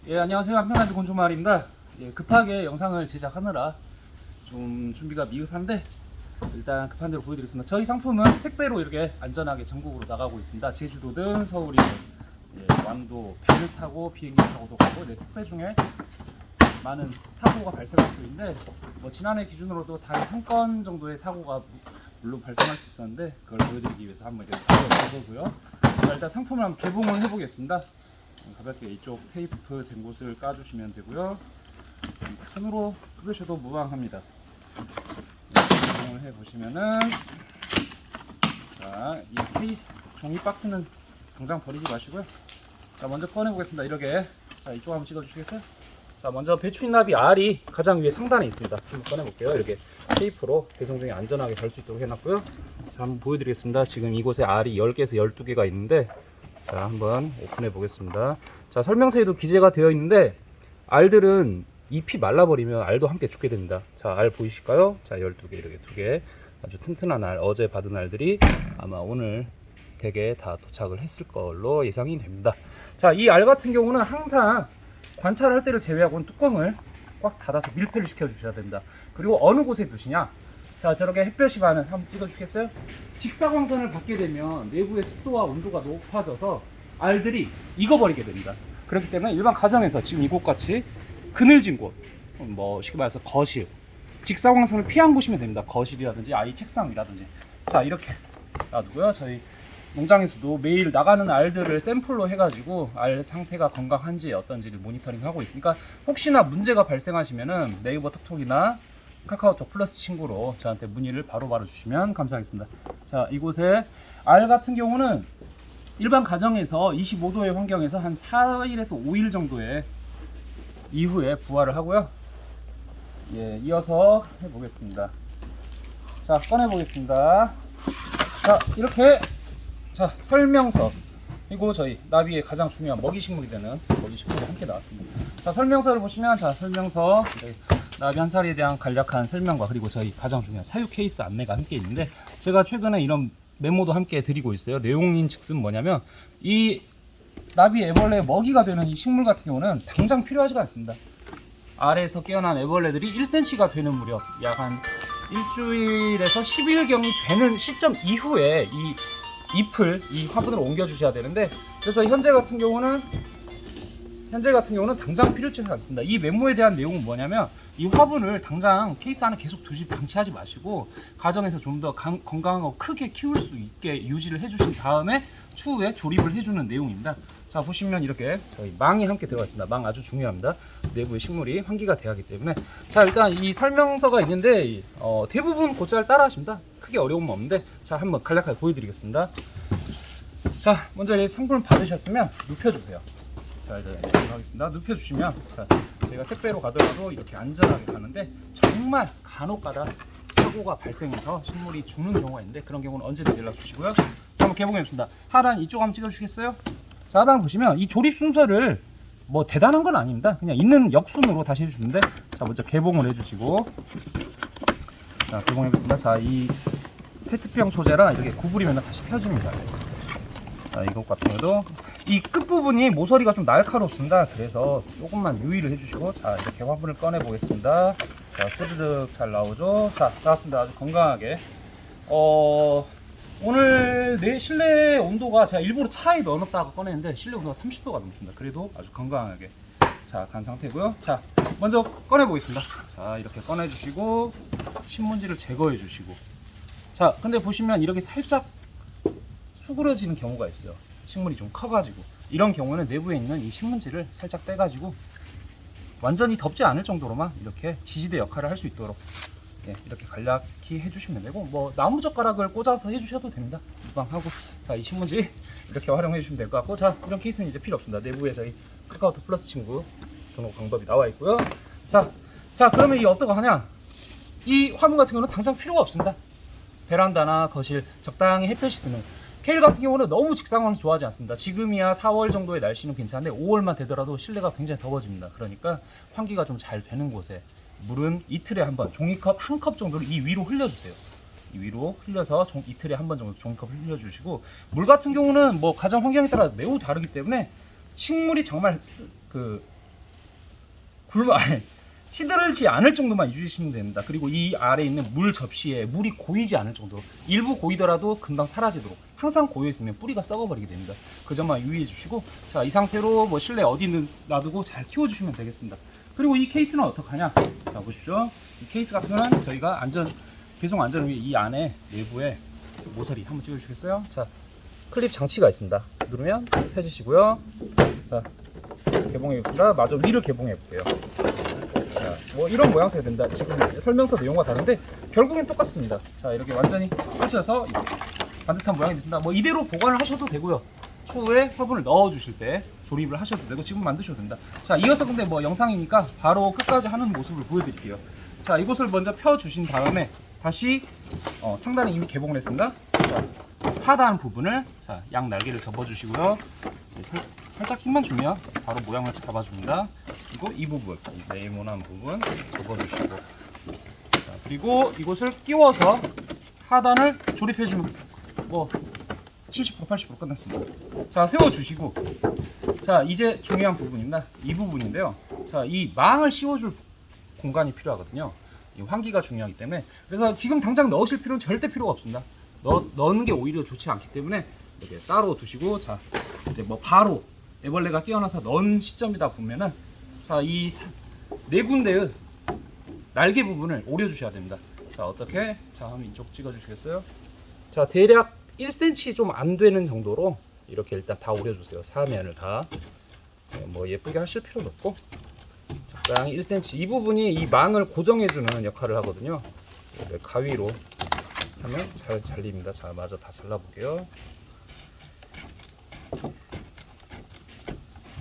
예, 안녕하세요. 한편아비 곤조마을입니다. 예, 급하게 영상을 제작하느라 좀 준비가 미흡한데 일단 급한 대로 보여드리겠습니다. 저희 상품은 택배로 이렇게 안전하게 전국으로 나가고 있습니다. 제주도든 서울이든 완도 배를 타고 비행기 타고도 가고 택배 중에 많은 사고가 발생할 수 있는데 지난해 기준으로도 단 한 건 정도의 사고가 물론 발생할 수 있었는데 그걸 보여드리기 위해서 한번 이렇게 보여드리고요. 일단 상품을 한번 개봉을 해보겠습니다. 가볍게 이쪽 테이프 된 곳을 까주시면 되고요. 손으로 뜯으셔도 무방합니다. 개봉을 해보시면은 이 케이스 종이 박스는 당장 버리지 마시고요. 자, 먼저 꺼내보겠습니다. 이렇게 이쪽 한번 찍어주시겠어요? 자, 먼저 배추인나비 알이 가장 위에 상단에 있습니다. 한번 꺼내볼게요. 이렇게 테이프로 배송 중에 안전하게 갈 수 있도록 해놨고요. 자, 한번 보여드리겠습니다. 지금 이곳에 알이 10개에서 12개가 있는데 자, 한번 오픈해 보겠습니다. 자, 설명서에도 기재가 되어 있는데 알들은 잎이 말라버리면 알도 함께 죽게 됩니다. 자, 알 보이실까요? 자, 12개 이렇게 2개 아주 튼튼한 알, 어제 받은 알들이 아마 오늘 댁에 다 도착을 했을 걸로 예상이 됩니다. 자, 이 알 같은 경우는 항상 관찰할 때를 제외하고는 뚜껑을 꽉 닫아서 밀폐를 시켜 주셔야 됩니다. 그리고 어느 곳에 두시냐? 자, 저렇게 햇볕이 가는 한번 찍어 주시겠어요? 직사광선을 받게 되면 내부의 습도와 온도가 높아져서 알들이 익어버리게 됩니다. 그렇기 때문에 일반 가정에서 지금 이곳같이 그늘진 곳, 쉽게 말해서 거실, 직사광선을 피한 곳이면 됩니다. 거실이라든지 아이 책상이라든지. 자, 이렇게 놔두고요. 저희 농장에서도 매일 나가는 알들을 샘플로 해가지고 알 상태가 건강한지 어떤지를 모니터링하고 있으니까 혹시나 문제가 발생하시면은 네이버 톡톡이나 카카오톡 플러스 친구로 저한테 문의를 바로바로 주시면 감사하겠습니다. 자, 이곳에 알 같은 경우는 일반 가정에서 25도의 환경에서 한 4일에서 5일 정도의 이후에 부화를 하고요. 예, 이어서 해보겠습니다. 자, 꺼내보겠습니다. 자, 이렇게 설명서, 그리고 저희 나비의 가장 중요한 먹이식물이 되는 먹이식물이 함께 나왔습니다. 자, 설명서를 보시면 설명서 나비 한 살에 대한 간략한 설명과 그리고 저희 가장 중요한 사육 케이스 안내가 함께 있는데 제가 최근에 이런 메모도 함께 드리고 있어요. 내용인 즉슨 뭐냐면 이 나비 애벌레 먹이가 되는 이 식물 같은 경우는 당장 필요하지가 않습니다. 알에서 깨어난 애벌레들이 1cm가 되는 무렵 약 한 일주일에서 10일경이 되는 시점 이후에 이 잎을 이 화분으로 옮겨 주셔야 되는데 그래서 현재 같은 경우는 당장 필요치 않습니다. 이 메모에 대한 내용은 뭐냐면 이 화분을 당장 케이스 안에 계속 방치하지 마시고 가정에서 좀 더 건강하고 크게 키울 수 있게 유지를 해주신 다음에 추후에 조립을 해주는 내용입니다. 자, 보시면 이렇게 저희 망이 함께 들어가 있습니다. 망 아주 중요합니다. 내부의 식물이 환기가 돼야 하기 때문에. 자, 일단 이 설명서가 있는데 대부분 곧잘 따라 하십니다. 크게 어려움은 없는데 자, 한번 간략하게 보여드리겠습니다. 자, 먼저 이 상품을 받으셨으면 눕혀주세요. 자, 이제 하겠습니다. 눕혀주시면 저희가 택배로 가더라도 이렇게 안전하게 가는데 정말 간혹가다 사고가 발생해서 식물이 죽는 경우가 있는데 그런 경우는 언제든 연락 주시고요. 자, 한번 개봉해 봅시다. 하단 이쪽 한번 찍어주시겠어요? 자, 하단 보시면 이 조립 순서를 대단한 건 아닙니다. 그냥 있는 역순으로 다시 해주시는데 자, 먼저 개봉을 해주시고 자, 개봉해 보겠습니다. 자, 이 페트병 소재라 이렇게 구부리면 다시 펴집니다. 자, 이것 같은 경우도 이 끝부분이 모서리가 좀 날카롭습니다. 그래서 조금만 유의를 해주시고 자, 이렇게 화분을 꺼내 보겠습니다. 자, 스르륵 잘 나오죠. 자, 나왔습니다. 아주 건강하게. 오늘 내 실내 온도가 제가 일부러 차에 넣어놨다가 꺼냈는데 실내 온도가 30도가 넘습니다. 그래도 아주 건강하게 간 상태고요. 자, 먼저 꺼내 보겠습니다. 자, 이렇게 꺼내 주시고 신문지를 제거해 주시고 자, 근데 보시면 이렇게 살짝 수그러지는 경우가 있어요. 식물이 좀 커가지고 이런 경우는 내부에 있는 이 신문지를 살짝 떼가지고 완전히 덮지 않을 정도로만 이렇게 지지대 역할을 할 수 있도록 이렇게 간략히 해주시면 되고 나무젓가락을 꽂아서 해주셔도 됩니다. 무방하고 자, 이 신문지 이렇게 활용해 주시면 될 것 같고 자, 이런 케이스는 이제 필요 없습니다. 내부에 저희 카카오톡 플러스 친구 등록 방법이 나와 있고요. 자, 그러면 이 어떤 거 하냐? 이 화분 같은 경우는 당장 필요가 없습니다. 베란다나 거실 적당히 햇볕이 드는 케일 같은 경우는 너무 직사광을 좋아하지 않습니다. 지금이야 4월 정도의 날씨는 괜찮은데 5월만 되더라도 실내가 굉장히 더워집니다. 그러니까 환기가 좀 잘 되는 곳에 물은 이틀에 한 번 종이컵 한 컵 정도를 이 위로 흘려주세요. 이 위로 흘려서 이틀에 한 번 정도 종이컵을 흘려주시고 물 같은 경우는 가정 환경에 따라 매우 다르기 때문에 식물이 정말 아니, 시들지 않을 정도만 유지시면 됩니다. 그리고 이 아래 있는 물 접시에 물이 고이지 않을 정도로, 일부 고이더라도 금방 사라지도록, 항상 고여 있으면 뿌리가 썩어버리게 됩니다. 그 점만 유의해 주시고, 자, 이 상태로 뭐 실내 어디든 놔두고 잘 키워주시면 되겠습니다. 그리고 이 케이스는 어떡하냐? 자, 보십시오. 이 케이스 같은 거는 저희가 배송 안전을 위해 이 안에 내부에 모서리 한번 찍어주시겠어요? 자, 클립 장치가 있습니다. 누르면 펴지시고요. 자, 개봉해보겠습니다. 마저 위를 개봉해볼게요. 자, 뭐 이런 모양새가 된다. 지금 설명서 내용과 다른데 결국엔 똑같습니다. 자, 이렇게 완전히 펼쳐서 반듯한 모양이 된다. 뭐 이대로 보관을 하셔도 되고요. 추후에 화분을 넣어주실 때 조립을 하셔도 되고 지금 만드셔도 된다. 자, 이어서 근데 뭐 영상이니까 바로 끝까지 하는 모습을 보여드릴게요. 자, 이곳을 먼저 펴주신 다음에 다시 상단에 이미 개봉을 했습니다. 자, 하단 부분을 자, 양 날개를 접어주시고요. 살짝 힘만 주면 바로 모양을 잡아줍니다. 그리고 이 부분, 이 네모난 부분 접어주시고, 자, 그리고 이곳을 끼워서 하단을 조립해주면 뭐 70% 80% 끝났습니다. 자, 세워주시고, 자, 이제 중요한 부분입니다. 이 부분인데요. 자, 이 망을 씌워줄 공간이 필요하거든요. 이 환기가 중요하기 때문에, 그래서 지금 당장 넣으실 필요는 절대 필요가 없습니다. 넣는 게 오히려 좋지 않기 때문에 이렇게 따로 두시고, 자, 이제 뭐 바로 애벌레가 깨어나서 넣은 시점이다 보면은, 자, 이 네 군데의 날개 부분을 오려 주셔야 됩니다. 자, 어떻게? 자, 한번 이쪽 찍어 주시겠어요? 자, 대략 1cm 좀 안 되는 정도로 이렇게 일단 다 오려 주세요. 사면을 다. 뭐 예쁘게 하실 필요는 없고, 적당히 1cm. 이 부분이 이 망을 고정해 주는 역할을 하거든요. 가위로 하면 잘 잘립니다. 자, 마저 다 잘라볼게요.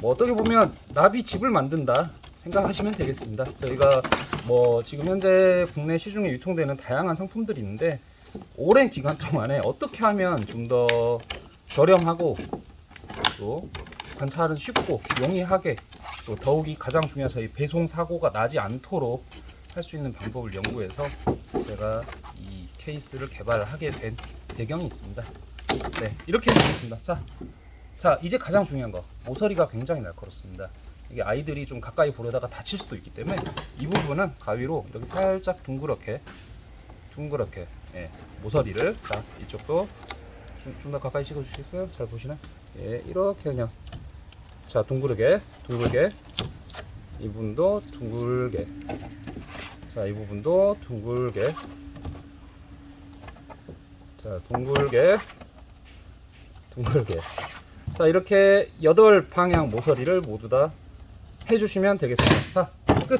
뭐 어떻게 보면 나비 집을 만든다 생각하시면 되겠습니다. 저희가 뭐 지금 현재 국내 시중에 유통되는 다양한 상품들이 있는데, 오랜 기간 동안에 어떻게 하면 좀 더 저렴하고 또 관찰은 쉽고 용이하게, 또 더욱이 가장 중요한 저희 배송 사고가 나지 않도록 할 수 있는 방법을 연구해서 제가 이 케이스를 개발하게 된 배경이 있습니다. 네, 이렇게 해보겠습니다. 자, 이제 가장 중요한 거, 모서리가 굉장히 날카롭습니다. 이게 아이들이 좀 가까이 보려다가 다칠 수도 있기 때문에 이 부분은 가위로 이렇게 살짝 둥그렇게, 예, 모서리를, 자, 이쪽도 좀 더 가까이 찍어 주시겠어요? 잘 보시나요? 예, 이렇게 그냥, 자, 둥글게, 이 부분도 둥글게, 자, 이 부분도 둥글게, 자, 둥글게. 자, 이렇게 8방향 모서리를 모두 다 해주시면 되겠습니다. 자, 끝.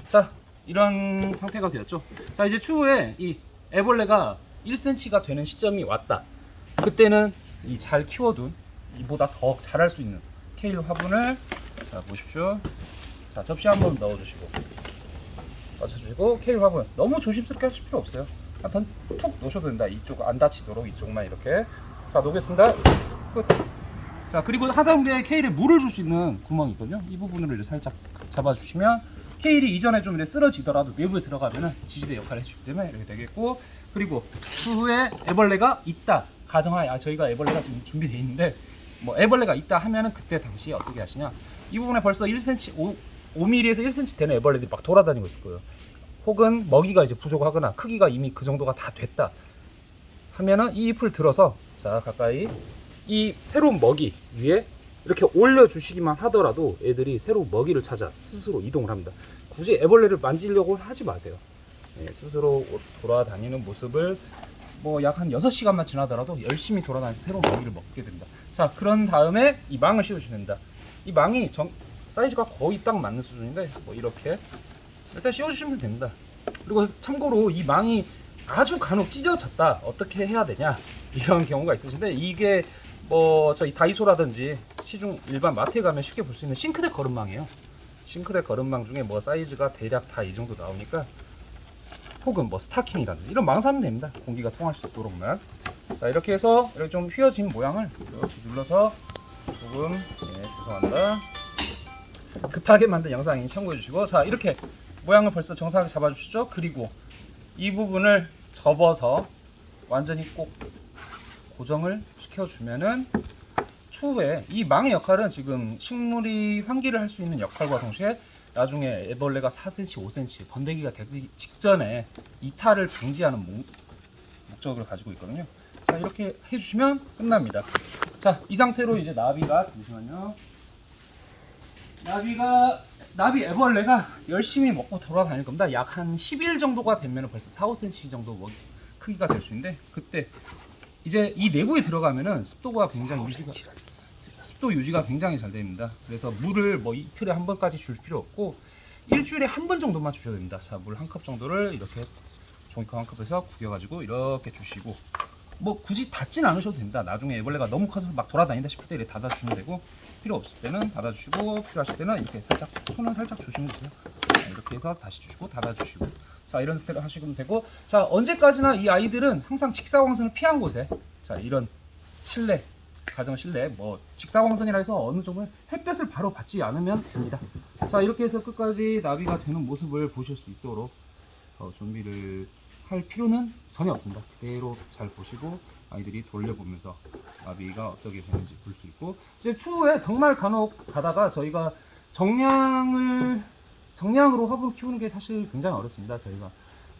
자, 이런 상태가 되었죠. 자, 이제 추후에 이 애벌레가 1cm가 되는 시점이 왔다. 그때는 이 잘 키워둔, 이보다 더 잘할 수 있는 케일 화분을, 자, 보십시오. 자, 접시 한번 넣어주시고, 맞춰주시고, 케일 화분 너무 조심스럽게 하실 필요 없어요. 한번 툭 놓으셔도 된다. 이쪽 안 다치도록 이쪽만 이렇게. 자, 놓겠습니다. 끝. 자, 그리고 하단부에 케일에 물을 줄 수 있는 구멍이 있거든요. 이 부분을 이렇게 살짝 잡아주시면 케일이 이전에 좀 이렇게 쓰러지더라도 내부에 들어가면은 지지대 역할을 해주기 때문에 이렇게 되겠고, 그리고 추후에 애벌레가 있다 가정하에, 저희가 애벌레가 지금 준비되어 있는데, 뭐 애벌레가 있다 하면은 그때 당시에 어떻게 하시냐, 이 부분에 벌써 1cm, 5mm에서 1cm 되는 애벌레들이 막 돌아다니고 있을 거예요. 혹은 먹이가 이제 부족하거나 크기가 이미 그 정도가 다 됐다 하면은 이 잎을 들어서, 자, 가까이 이 새로운 먹이 위에 이렇게 올려주시기만 하더라도 애들이 새로운 먹이를 찾아 스스로 이동을 합니다. 굳이 애벌레를 만지려고 하지 마세요. 네, 스스로 돌아다니는 모습을 뭐 약 한 6시간만 지나더라도 열심히 돌아다니면서 새로운 먹이를 먹게 됩니다. 자, 그런 다음에 이 망을 씌워주시면 됩니다. 이 망이 사이즈가 거의 딱 맞는 수준인데, 뭐 이렇게 일단 씌워주시면 됩니다. 그리고 참고로 이 망이 아주 간혹 찢어졌다, 어떻게 해야 되냐, 이런 경우가 있으신데, 이게 뭐 저희 다이소라든지 시중 일반 마트에 가면 쉽게 볼 수 있는 싱크대 거름망이에요. 싱크대 거름망 중에 뭐 사이즈가 대략 다 이 정도 나오니까, 혹은 뭐 스타킹이라든지 이런 망 사면 됩니다. 공기가 통할 수 있도록만. 자, 이렇게 해서 이렇게 좀 휘어진 모양을 이렇게 눌러서 조금, 예, 죄송합니다, 급하게 만든 영상이니 참고해 주시고, 자, 이렇게 모양을 벌써 정상하게 잡아 주시죠. 그리고 이 부분을 접어서 완전히 꼭 고정을 시켜주면은 추후에 이 망의 역할은 지금 식물이 환기를 할 수 있는 역할과 동시에 나중에 애벌레가 4cm, 5cm 번데기가 되기 직전에 이탈을 방지하는 목적을 가지고 있거든요. 자, 이렇게 해주시면 끝납니다. 자, 이 상태로 이제 나비가, 잠시만요. 나비 애벌레가 열심히 먹고 돌아다닐 겁니다. 약 한 10일 정도가 되면 벌써 4, 5cm 정도 크기가 될 수 있는데, 그때 이제 이 내부에 들어가면은 습도 유지가 굉장히 잘 됩니다. 그래서 물을 뭐 이틀에 한 번까지 줄 필요 없고 일주일에 한 번 정도만 주셔도 됩니다. 자, 물 한 컵 정도를 이렇게 종이컵 한 컵에서 구겨가지고 이렇게 주시고, 뭐 굳이 닫진 않으셔도 됩니다. 나중에 애벌레가 너무 커서 막 돌아다닌다 싶을 때 이렇게 닫아주시면 되고, 필요 없을 때는 닫아주시고, 필요하실 때는 이렇게 살짝 손을 살짝 주시면 되세요. 자, 이렇게 해서 다시 주시고 닫아주시고, 자, 이런 스타일을 하시면 되고, 자, 언제까지나 이 아이들은 항상 직사광선을 피한 곳에, 자, 이런 실내, 가정 실내, 뭐 직사광선이라 해서 어느 정도 햇볕을 바로 받지 않으면 됩니다. 자, 이렇게 해서 끝까지 나비가 되는 모습을 보실 수 있도록 준비를 할 필요는 전혀 없습니다. 그대로 잘 보시고 아이들이 돌려보면서 나비가 어떻게 되는지 볼 수 있고, 이제 추후에 정말 간혹 가다가 저희가 정량으로 화분을 키우는 게 사실 굉장히 어렵습니다. 저희가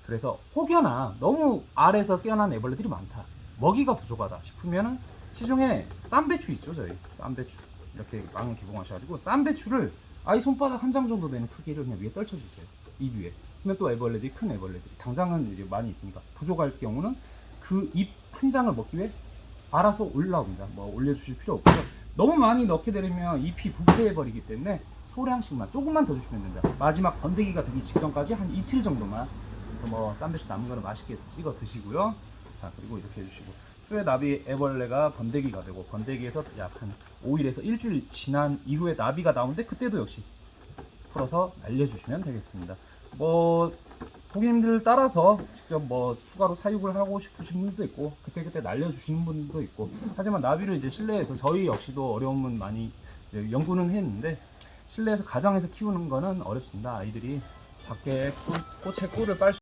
그래서 혹여나 너무 알에서 깨어난 애벌레들이 많다, 먹이가 부족하다 싶으면은 시중에 쌈배추 있죠. 저희 쌈배추 이렇게 망을 개봉하셔가지고 쌈배추를 아이 손바닥 한 장 정도 되는 크기를 그냥 위에 떨쳐주세요. 잎 위에. 그러면 또 애벌레들이, 큰 애벌레들이, 당장은 이제 많이 있으니까 부족할 경우는 그 잎 한 장을 먹기 위해 알아서 올라옵니다. 뭐 올려주실 필요 없고요. 너무 많이 넣게 되면 잎이 부패해버리기 때문에 소량씩만 조금만 더 주시면 됩니다. 마지막 번데기가 되기 직전까지 한 이틀 정도만. 그래서 뭐 쌈배추 남은 거는 맛있게 찍어 드시고요. 자, 그리고 이렇게 해주시고, 추후에 나비 애벌레가 번데기가 되고, 번데기에서 약 한 5일에서 일주일 지난 이후에 나비가 나오는데, 그때도 역시 풀어서 날려주시면 되겠습니다. 뭐 고객님들 따라서 직접 뭐 추가로 사육을 하고 싶으신 분도 있고, 그때 날려주시는 분도 있고, 하지만 나비를 이제 실내에서, 저희 역시도 어려움은 많이 연구는 했는데, 실내에서 가정에서 키우는 거는 어렵습니다. 아이들이 밖에 꽃에 꿀을 빨 수